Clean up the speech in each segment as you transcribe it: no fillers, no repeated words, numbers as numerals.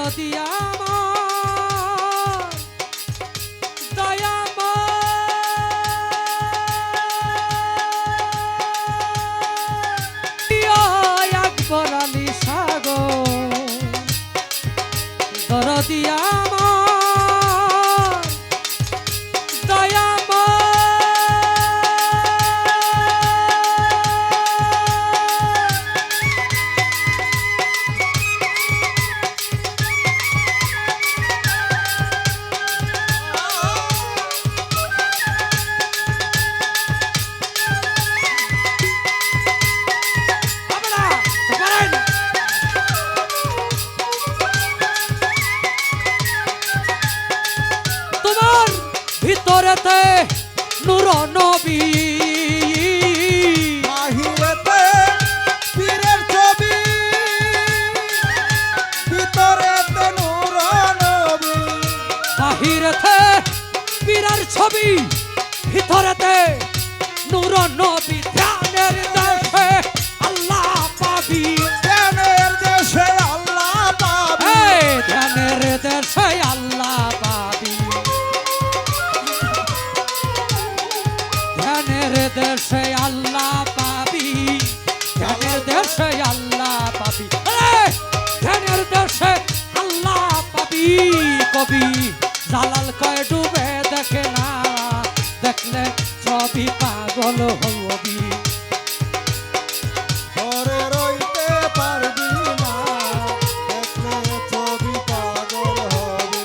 দরদি আমার দয়াময় আকবর আলী সাগর দরদি আমার দয়াময় ভিতরেতে নূর নবী বাহিরেতে পীরের ছবি ভিতরেতে নূর নবী বাহিরেতে পীরের ছবি ভিতরেতে নূর নবী ধ্যানের দেশে আল্লাহ পাবি ধ্যানের দেশে আল্লাহ পাবি ধ্যানের দেশে আল্লাহ পাবি ধ্যানের দেশে আল্লাহ পাবি ধ্যানের দেশে আল্লাহ পাবি ধ্যানের দেশে আল্লাহ পাবি কবি জালাল কয় ডুবে দেখে না দেখলে ছবি পাগল হবি ঘরে রইতে পারবি না দেখলে ছবি পাগল হবে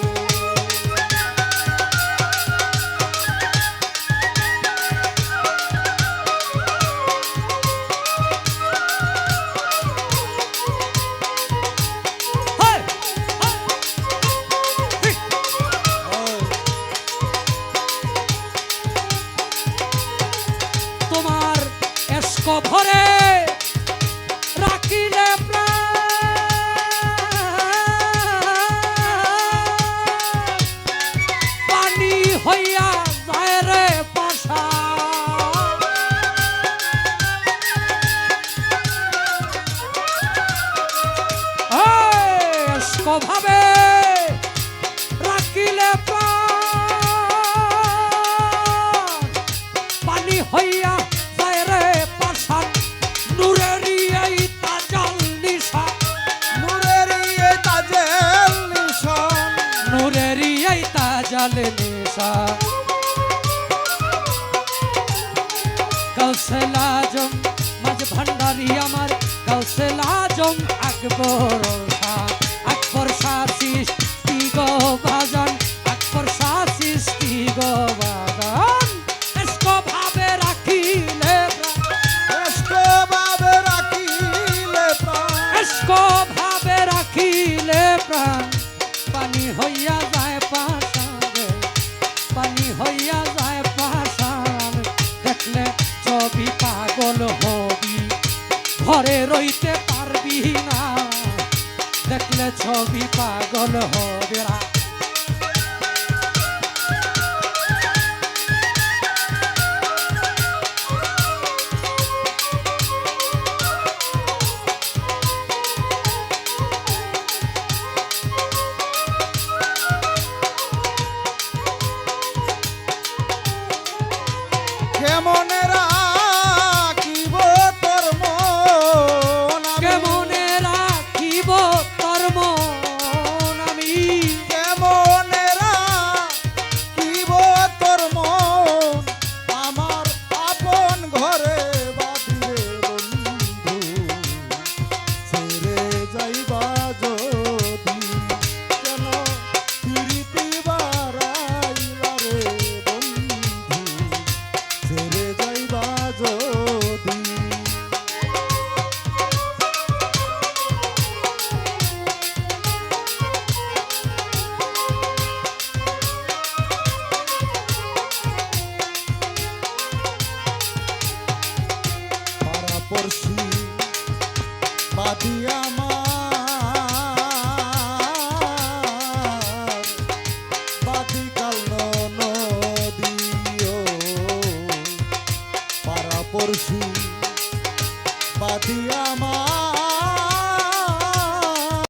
তোমার এস্ক ভরে রাখিলে পানি হইয়া যায় রে পাশা এস্ক ভাবে রাখিলে পানি হইয়া যায় রে পাশান নূরেরই এই তাজাল নিশা নূরেরই এই তাজেল নিশান নূরেরই এই তাজাল নিশা কৌশল আজম মাঝ ভান্ডারি আমার কৌশল আজম আকবর শাহ আকবর শাহ সৃষ্টি গো বাজান আকবর শাহ সৃষ্টি গো বাজান এস্ক ভাবে রাখিলে এস্ক ভাবে রাখিলে প্রাণ এস্ক ভাবে রাখিলে প্রাণ পানি হইয়া যায় পাশানে পানি হইয়া যায় পাশান দেখলে ছবি পাগল হবি ঘরে রইতে পারবি না দেখলে ছবি পাগল হবে রা কেমনে রাখিব তোর মন আমি? কেমনে রাখিব তোর মন আমি কেমনে রাখিব তোর মন আমার আপন ঘরে বাঁধিরে বন্ধু ছেড়ে যাইবা যদি কেন প্রীতি বাড়াইলা রে বন্ধু ছেড়ে যাইবা যদি পাড়া পড়শি বাদিয়া